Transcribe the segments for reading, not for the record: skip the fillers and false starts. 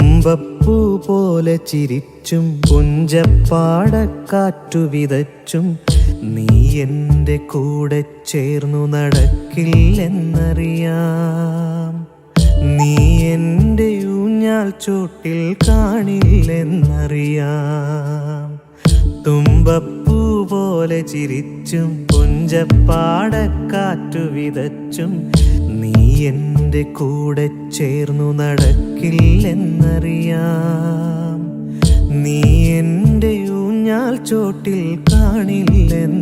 തുമ്പപ്പൂ പോലെ ചിരിച്ചും പുഞ്ചപ്പാടക്കാറ്റു വിതച്ചും നീ എൻ്റെ കൂടെ ചേർന്നു നടക്കില്ലെന്നറിയാം. നീ എൻ്റെ ഊഞ്ഞാൽ ചോട്ടിൽ കാണില്ലെന്നറിയാം. തുമ്പപ്പൂ പോലെ ചിരിച്ചും പുഞ്ചപ്പാടക്കാറ്റു വിതച്ചും നീ എൻ്റെ കൂടെ ചേർന്നു നടക്കില്ലെന്നറിയാം. നീ എൻ്റെ ഊഞ്ഞാൽ ചോട്ടിൽ കാണില്ലെന്നറിയാം.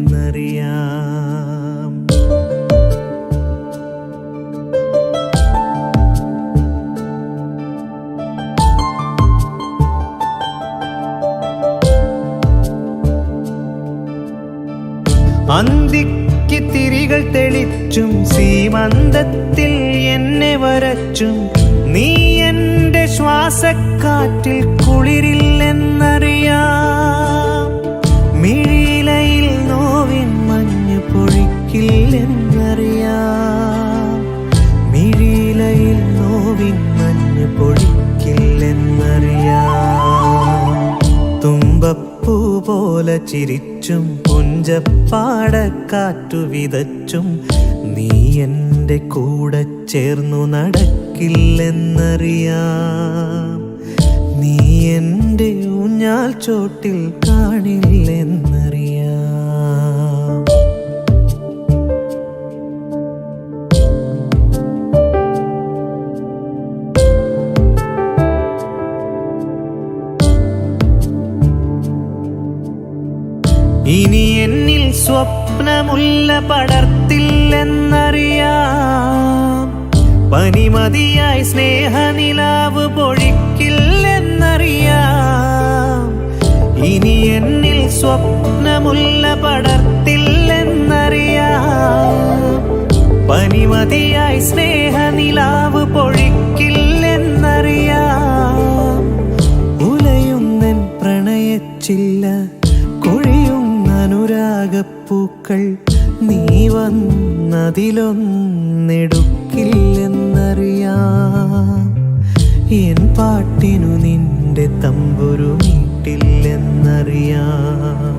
അന്തിക്ക് തിരികൾ തെളിച്ചും സീമന്തത്തിൽ എന്നെ വരച്ചും നീ എൻ്റെ ശ്വാസക്കാറ്റിൽ കുളിരില്ലെന്നറിയാം. മിഴിയിലയിൽ നോവിൻ മഞ്ഞ് പൊഴിക്കില്ലെന്നറിയാം. മിഴിയിലയിൽ നോവിൻ മഞ്ഞ് പൊഴിക്കില്ലെന്നറിയാം. തുമ്പപ്പൂ പോലെ ചിരിച്ചും പുഞ്ചപ്പാടക്കാറ്റു വിതച്ചും നീ എൻ്റെ കൂടെ ചേർന്നു നടക്കില്ലെന്നറിയാം. നീ എൻ്റെ ഊഞ്ഞാൽ ചോട്ടിൽ കാണില്ലെന്നറിയാം. ഇനി എന്നിൽ സ്വപ്നമുല്ല പടർത്തില്ലെന്നറിയാം. പനിമതിയായി സ്നേഹനിലാവ് പൊഴിക്കില്ലെന്നറിയാം. ഇനി എന്നിൽ സ്വപ്നമുല്ല പടർത്തില്ലെന്നറിയാം. പനിമതിയായി സ്നേഹനിലാവ് പൊഴിക്കില്ലെന്നറിയാം. ഉലയുന്നൻ പ്രണയച്ചില്ല അനുരാഗപ്പൂക്കൾ നീ വന്നതിലൊന്നെടുക്കില്ലെന്നറിയാം. എൻ പാട്ടിനു നിന്റെ തമ്പുരു മീട്ടില്ലെന്നറിയാം.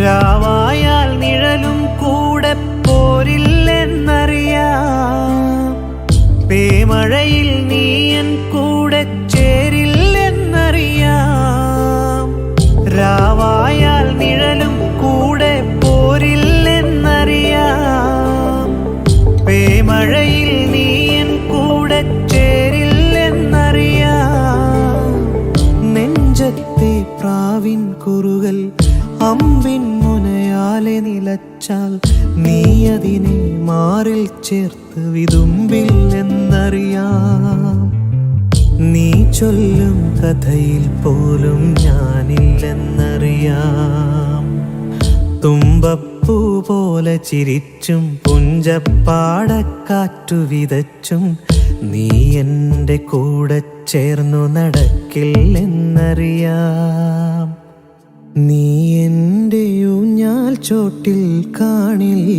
രാവായാൽ നിഴലും കൂടെ പോരില്ലെന്നറിയാം. പേമഴയിൽ നീയൻ കൂടെ ചേരില്ലെന്നറിയാം. രാവായാൽ നിഴലും കൂടെ പോരില്ലെന്നറിയാം. പേമഴയിൽ നീയൻ കൂടെ ചേരില്ലെന്നറിയാം. നെഞ്ചത്തെ പ്രാവിൻ കുറുകൽ അമ്പിൻ മുനയാലെ നിലച്ചാൽ നീ അതിനെ മാറിൽ ചേർത്ത് വിതുമ്പില്ലെന്നറിയാം. നീ ചൊല്ലും കഥയിൽ പോലും ഞാനില്ലെന്നറിയാം. തുമ്പപ്പൂ പോലെ ചിരിച്ചും പുഞ്ചപ്പാടക്കാറ്റു വിതച്ചും നീ എൻ്റെ കൂടെ ചേർന്നു നടക്കില്ലെന്നറിയാം. നീ എൻ്റെ ഊഞ്ഞാൽ ചോട്ടിൽ കാണില്ലെന്നറിയാം.